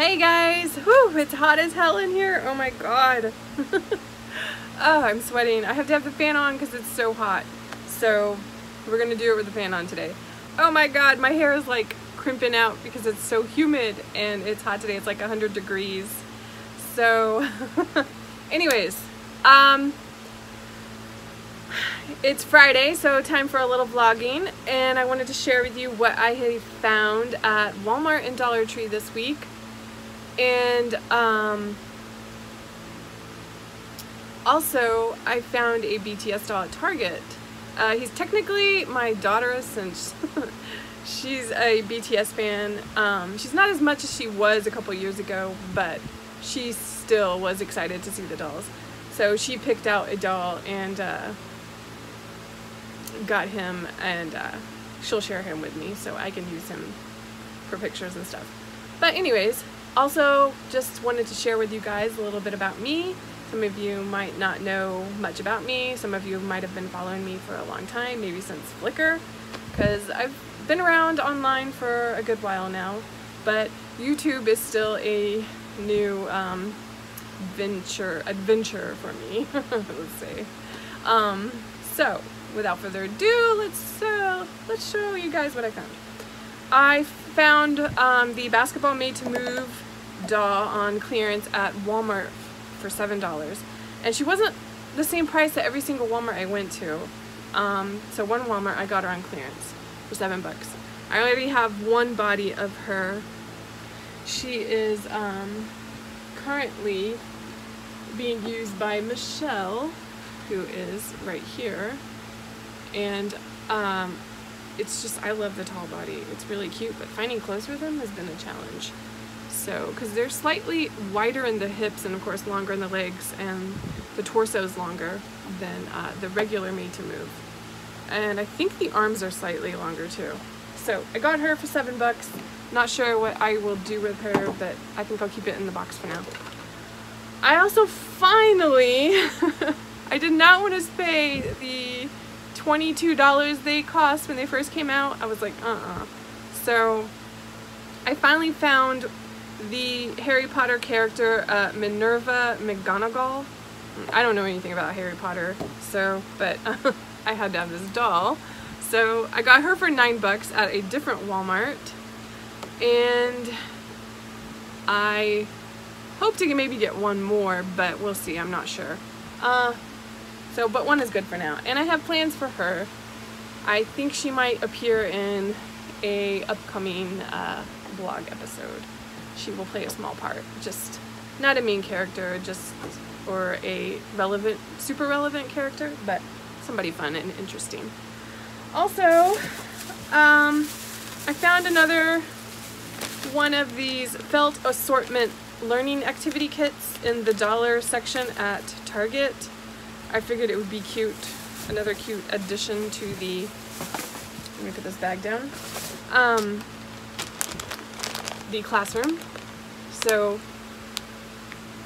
Hey guys! Whew, it's hot as hell in here. Oh my god. Oh, I'm sweating. I have to have the fan on because it's so hot. So we're gonna do it with the fan on today. Oh my god, my hair is like crimping out because it's so humid and it's hot today. It's like 100 degrees. So anyways, it's Friday, so time for a little vlogging, and I wanted to share with you what I have found at Walmart and Dollar Tree this week. And also I found a BTS doll at Target. He's technically my daughter since she's a BTS fan. She's not as much as she was a couple years ago, but she still was excited to see the dolls. So she picked out a doll and got him, and she'll share him with me so I can use him for pictures and stuff. But anyways, also just wanted to share with you guys a little bit about me. Some of you might not know much about me. Some of you might have been following me for a long time, maybe since Flickr, because I've been around online for a good while now, but YouTube is still a new adventure for me, let's say. So without further ado, let's show you guys what I found. I found the Basketball Made to Move doll on clearance at Walmart for $7, and she wasn't the same price at every single Walmart I went to. So one Walmart I got her on clearance for $7. I already have one body of her. She is currently being used by Michelle, who is right here, and it's just, I love the tall body. It's really cute, but finding clothes for them has been a challenge. So, because they're slightly wider in the hips and of course longer in the legs, and the torso is longer than the regular Made to Move. And I think the arms are slightly longer too. So I got her for $7. Not sure what I will do with her, but I think I'll keep it in the box for now. I also finally, I did not want to pay the $22 they cost when they first came out. I was like, So I finally found the Harry Potter character, Minerva McGonagall. I don't know anything about Harry Potter, so, but I had to have this doll. So I got her for $9 at a different Walmart, and I hope to maybe get one more, but we'll see, I'm not sure. But one is good for now, and I have plans for her. I think she might appear in a upcoming vlog episode. She will play a small part, just not a main character, just, or a relevant, super relevant character, but somebody fun and interesting. Also, I found another one of these felt assortment learning activity kits in the dollar section at Target. I figured it would be cute, another cute addition to the, let me put this bag down, the classroom. So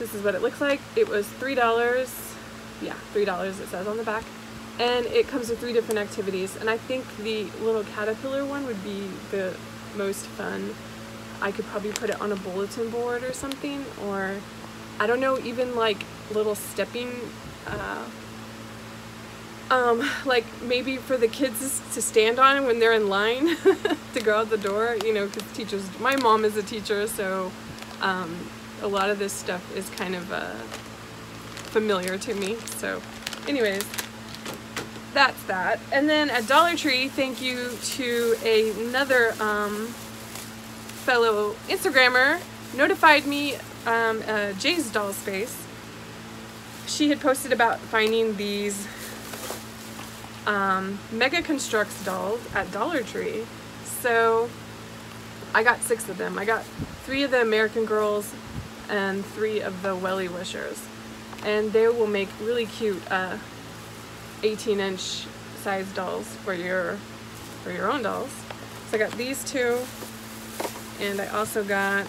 this is what it looks like. It was $3, yeah, $3 it says on the back, and it comes with 3 different activities, and I think the little caterpillar one would be the most fun. I could probably put it on a bulletin board or something, or I don't know, even like little stepping, like maybe for the kids to stand on when they're in line to go out the door, you know, because teachers, my mom is a teacher, so a lot of this stuff is kind of familiar to me. So anyways, that's that. And then at Dollar Tree, thank you to another fellow Instagrammer, notified me, Jay's Doll Space. She had posted about finding these Mega Constructs dolls at Dollar Tree. So I got 6 of them. I got 3 of the American Girls and 3 of the Welly Wishers, and they will make really cute 18-inch size dolls for your own dolls. So I got these 2, and I also got,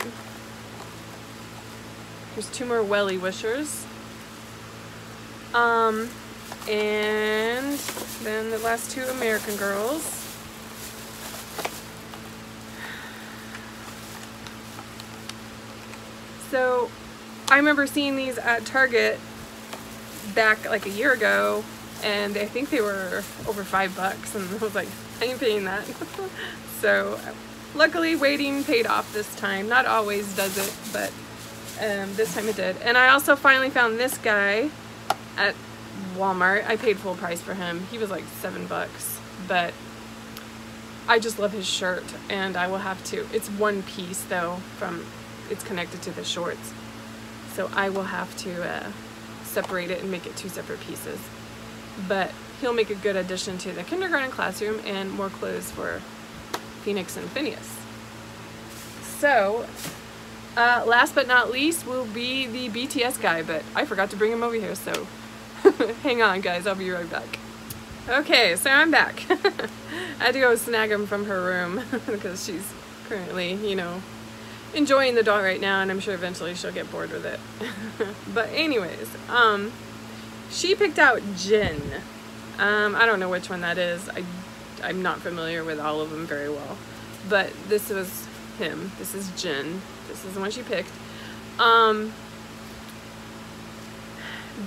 here's 2 more Welly Wishers, and then the last 2 American Girls. So I remember seeing these at Target back like a year ago, and I think they were over $5, and I was like, I ain't paying that. So luckily waiting paid off this time. Not always does it, but this time it did. And I also finally found this guy at Walmart. I paid full price for him. He was like $7, but I just love his shirt, and I will have to. It's one piece though, it's connected to the shorts, so I will have to separate it and make it 2 separate pieces. But he'll make a good addition to the kindergarten classroom and more clothes for Phoenix and Phineas. So last but not least will be the BTS guy, but I forgot to bring him over here, so hang on guys, I'll be right back. Okay, so I'm back. I had to go snag him from her room because she's currently, you know, enjoying the doll right now, and I'm sure eventually she'll get bored with it. But anyways, she picked out Jin. I don't know which one that is. I'm not familiar with all of them very well, but this was him. This is Jin. This is the one she picked.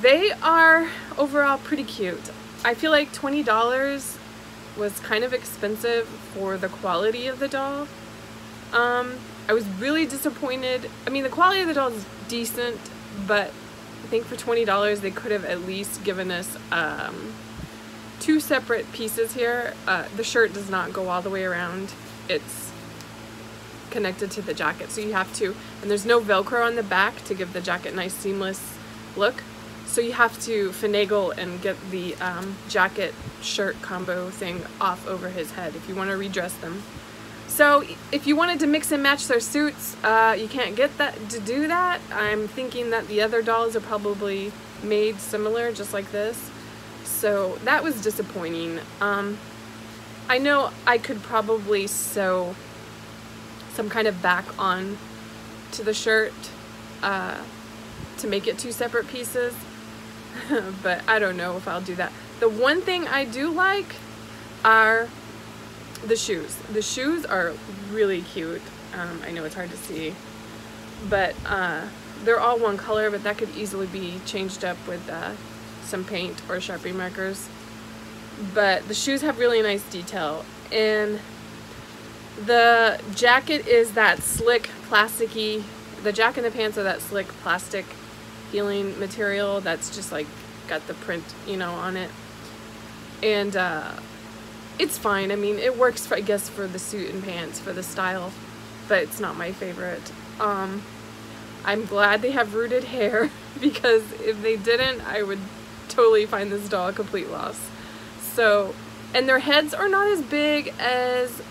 They are overall pretty cute. I feel like $20 was kind of expensive for the quality of the doll. I was really disappointed. I mean, the quality of the doll is decent, but I think for $20 they could have at least given us 2 separate pieces here. The shirt does not go all the way around. It's connected to the jacket, so you have to, and there's no Velcro on the back to give the jacket a nice seamless look. So you have to finagle and get the jacket shirt combo thing off over his head if you want to redress them. So if you wanted to mix and match their suits, you can't get that to do that. I'm thinking that the other dolls are probably made similar, just like this. So that was disappointing. I know I could probably sew some kind of back on to the shirt to make it 2 separate pieces. But I don't know if I'll do that. The one thing I do like are the shoes. The shoes are really cute. I know it's hard to see, but they're all one color, but that could easily be changed up with some paint or Sharpie markers. But the shoes have really nice detail, and the jacket is that slick plasticky, the jacket and the pants are that slick plastic healing material that's just like got the print, you know, on it. And it's fine. I mean, it works for, I guess, for the suit and pants, for the style, but it's not my favorite. I'm glad they have rooted hair because if they didn't, I would totally find this doll a complete loss. So, and their heads are not as big as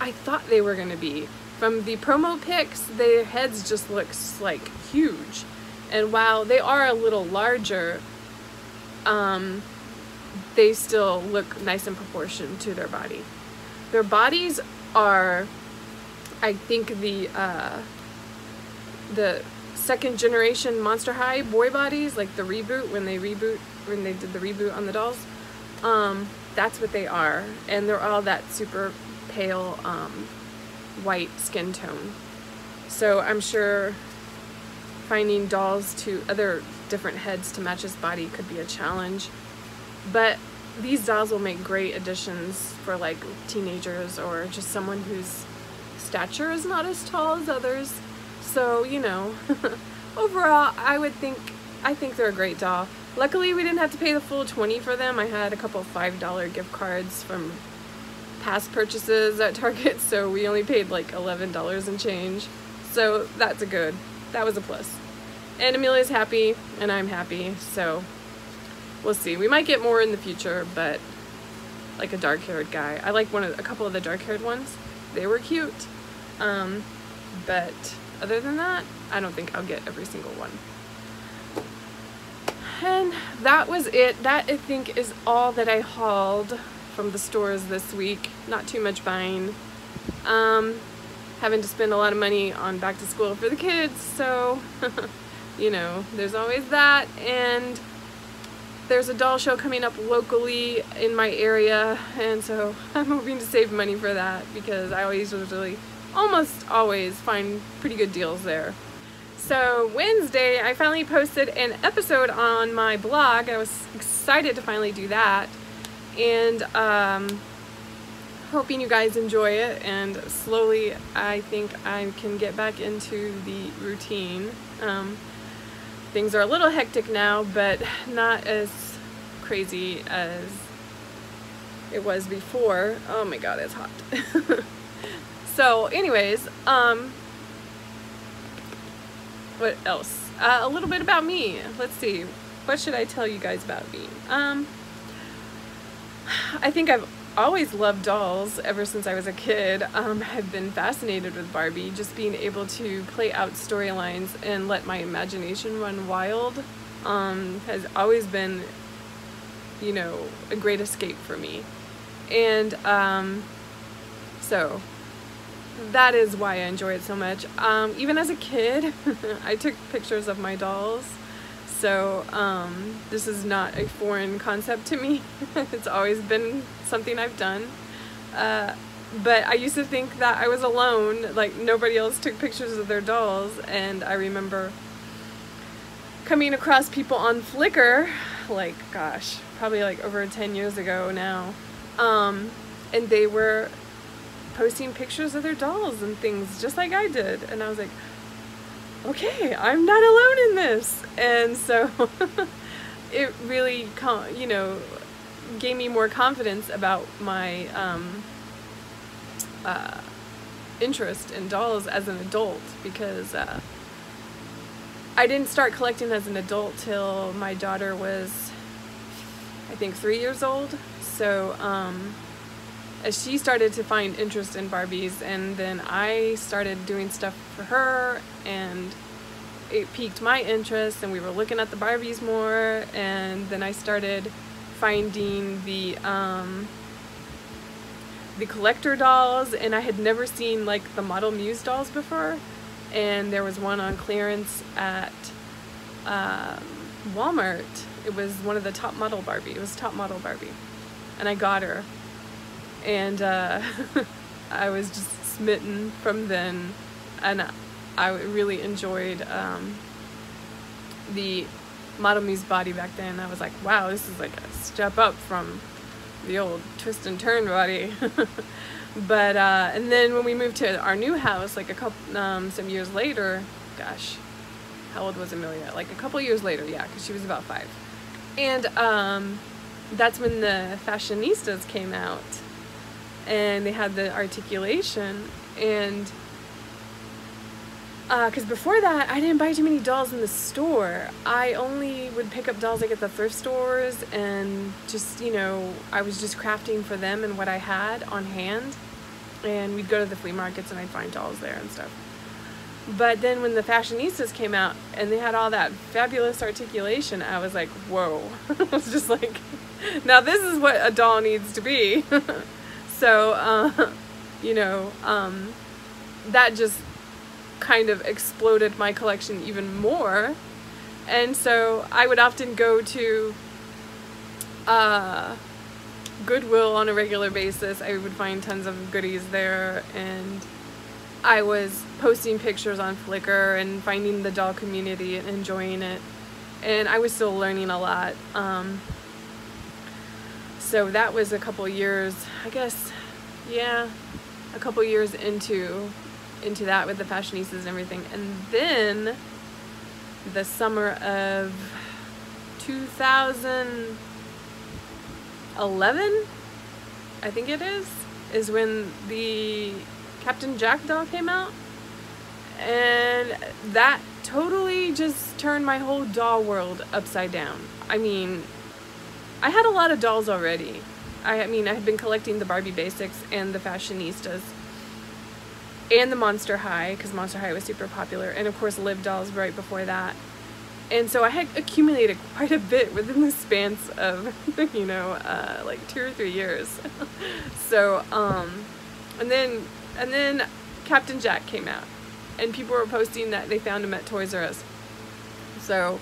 I thought they were gonna be. From the promo pics, their heads just looks like huge. And while they are a little larger, they still look nice in proportion to their body. Their bodies are, I think, the second generation Monster High boy bodies, like the reboot, when they did the reboot on the dolls. That's what they are, and they're all that super pale white skin tone. So I'm sure finding dolls to other different heads to match his body could be a challenge, but these dolls will make great additions for like teenagers or just someone whose stature is not as tall as others. So, you know, overall I think they're a great doll. Luckily we didn't have to pay the full $20 for them. I had a couple $5 gift cards from past purchases at Target, so we only paid like $11 and change. So that was a plus. And Amelia's happy, and I'm happy, so we'll see. We might get more in the future, but like a dark-haired guy. I like a couple of the dark-haired ones. They were cute. But other than that, I don't think I'll get every single one. And that was it. That, I think, is all that I hauled from the stores this week. Not too much buying. Having to spend a lot of money on back to school for the kids, so you know, there's always that. And there's a doll show coming up locally in my area, and so I'm hoping to save money for that because I almost always find pretty good deals there. So Wednesday, I finally posted an episode on my blog. I was excited to finally do that, and hoping you guys enjoy it. And slowly, I think I can get back into the routine. Things are a little hectic now, but not as crazy as it was before. Oh my god, it's hot. So anyways, what else? A little bit about me. Let's see. What should I tell you guys about me? I think I've always loved dolls ever since I was a kid. I've been fascinated with Barbie. Just being able to play out storylines and let my imagination run wild has always been, you know, a great escape for me. And so that is why I enjoy it so much. Even as a kid, I took pictures of my dolls, so this is not a foreign concept to me. It's always been something I've done. But I used to think that I was alone, like nobody else took pictures of their dolls, and I remember coming across people on Flickr, like, gosh, probably like over 10 years ago now, and they were posting pictures of their dolls and things just like I did, and I was like, okay, I'm not alone in this. And so it really, you know, gave me more confidence about my interest in dolls as an adult, because I didn't start collecting as an adult till my daughter was, I think, 3 years old. So as she started to find interest in Barbies, and then I started doing stuff for her, and it piqued my interest, and we were looking at the Barbies more, and then I started finding the collector dolls, and I had never seen like the Model Muse dolls before, and there was one on clearance at Walmart. It was one of the top model Barbie. It was top model Barbie, and I got her. And I was just smitten from then, and I really enjoyed the Model Muse body back then. I was like, wow, this is like a step up from the old twist and turn body. But and then when we moved to our new house, like a couple some years later, gosh, how old was Amelia? Like a couple years later, yeah, because she was about 5. And that's when the Fashionistas came out. And they had the articulation, and because before that I didn't buy too many dolls in the store. I only would pick up dolls like at the thrift stores, and just, you know, I was just crafting for them and what I had on hand, and we'd go to the flea markets and I'd find dolls there and stuff. But then when the Fashionistas came out and they had all that fabulous articulation, I was like, whoa. I was just like, now this is what a doll needs to be. So, you know, that just kind of exploded my collection even more. And so I would often go to Goodwill on a regular basis. I would find tons of goodies there, and I was posting pictures on Flickr and finding the doll community and enjoying it. And I was still learning a lot. So that was a couple years, I guess, yeah, a couple years into that with the Fashionistas and everything. And then the summer of 2011, I think it is when the Captain Jack doll came out. And that totally just turned my whole doll world upside down. I mean, I had a lot of dolls already. I mean, I had been collecting the Barbie Basics and the Fashionistas and the Monster High, because Monster High was super popular, and of course Liv dolls right before that. And so I had accumulated quite a bit within the spans of, you know, like 2 or 3 years. So, and then Captain Jack came out, and people were posting that they found him at Toys R Us. So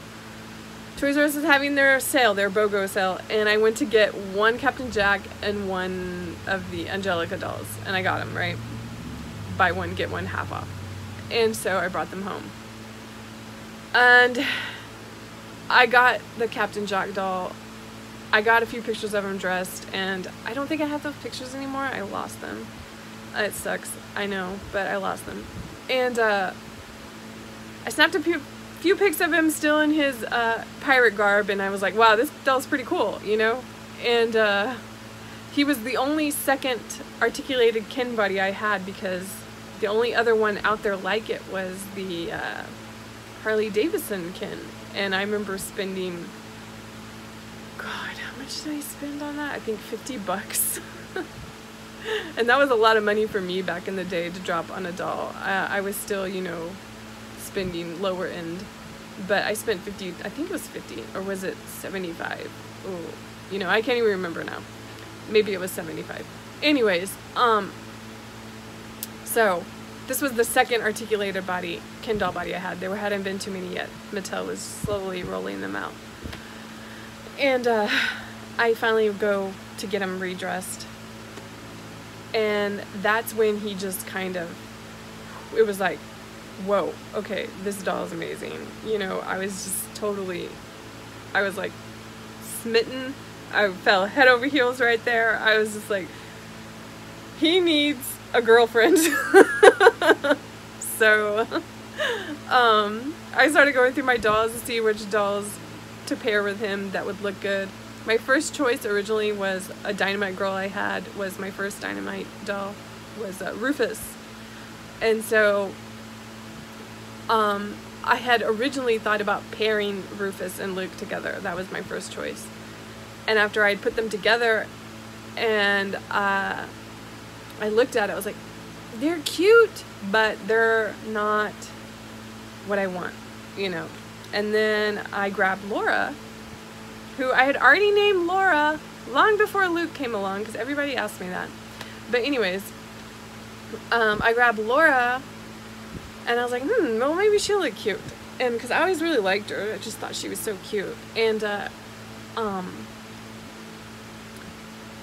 Toys R Us is having their sale, their BOGO sale, and I went to get one Captain Jack and one of the Angelica dolls, and I got them, right? Buy one, get one half off. And so I brought them home. And I got the Captain Jack doll. I got a few pictures of him dressed, and I don't think I have those pictures anymore. I lost them. It sucks, I know, but I lost them. And I snapped a few pics of him still in his pirate garb, and I was like, wow, this doll's pretty cool, you know? And he was the only second articulated Ken body I had, because the only other one out there like it was the Harley Davidson Ken. And I remember spending, God, how much did I spend on that? I think 50 bucks. And that was a lot of money for me back in the day to drop on a doll. I was still, you know, spending lower end, but I spent 50, I think it was 50, or was it 75? Oh, you know, I can't even remember now. Maybe it was 75. Anyways, so this was the second articulated body, Ken doll body I had. There hadn't been too many yet. Mattel was slowly rolling them out. And I finally go to get him redressed. And that's when he just kind of, it was like, whoa, okay, this doll is amazing. You know, I was just totally, I was like smitten. I fell head over heels right there. I was just like, he needs a girlfriend. So I started going through my dolls to see which dolls to pair with him that would look good. My first choice originally was a Dynamite girl I had, was my first Dynamite doll, was Rufus. And so I had originally thought about pairing Rufus and Luke together. That was my first choice. And after I'd put them together and I looked at it, I was like, they're cute, but they're not what I want, you know. And then I grabbed Laura, who I had already named Laura long before Luke came along, because everybody asked me that. But anyways, I grabbed Laura, and I was like, well, maybe she'll look cute. And because I always really liked her, I just thought she was so cute. And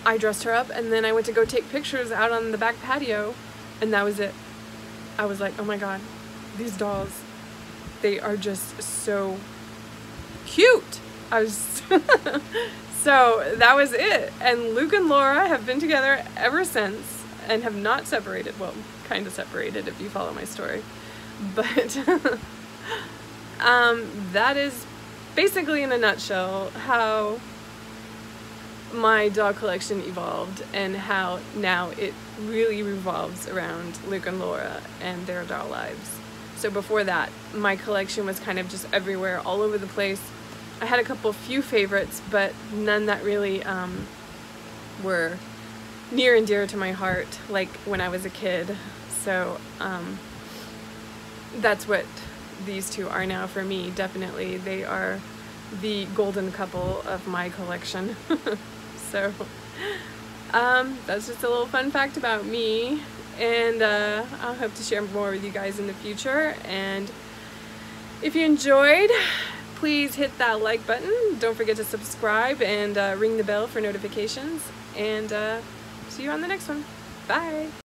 I dressed her up, and then I went to go take pictures out on the back patio, and that was it. I was like, oh my god, these dolls, they are just so cute. I was so that was it. And Luke and Laura have been together ever since and have not separated. Well, kind of separated if you follow my story, but that is basically in a nutshell how my doll collection evolved, and how now it really revolves around Luke and Laura and their doll lives. So before that, my collection was kind of just everywhere, all over the place. I had a few favorites, but none that really were near and dear to my heart, like when I was a kid. So that's what these two are now for me, definitely. They are the golden couple of my collection. So that's just a little fun fact about me, and I'll hope to share more with you guys in the future. And if you enjoyed, please hit that like button. Don't forget to subscribe and ring the bell for notifications. And see you on the next one. Bye!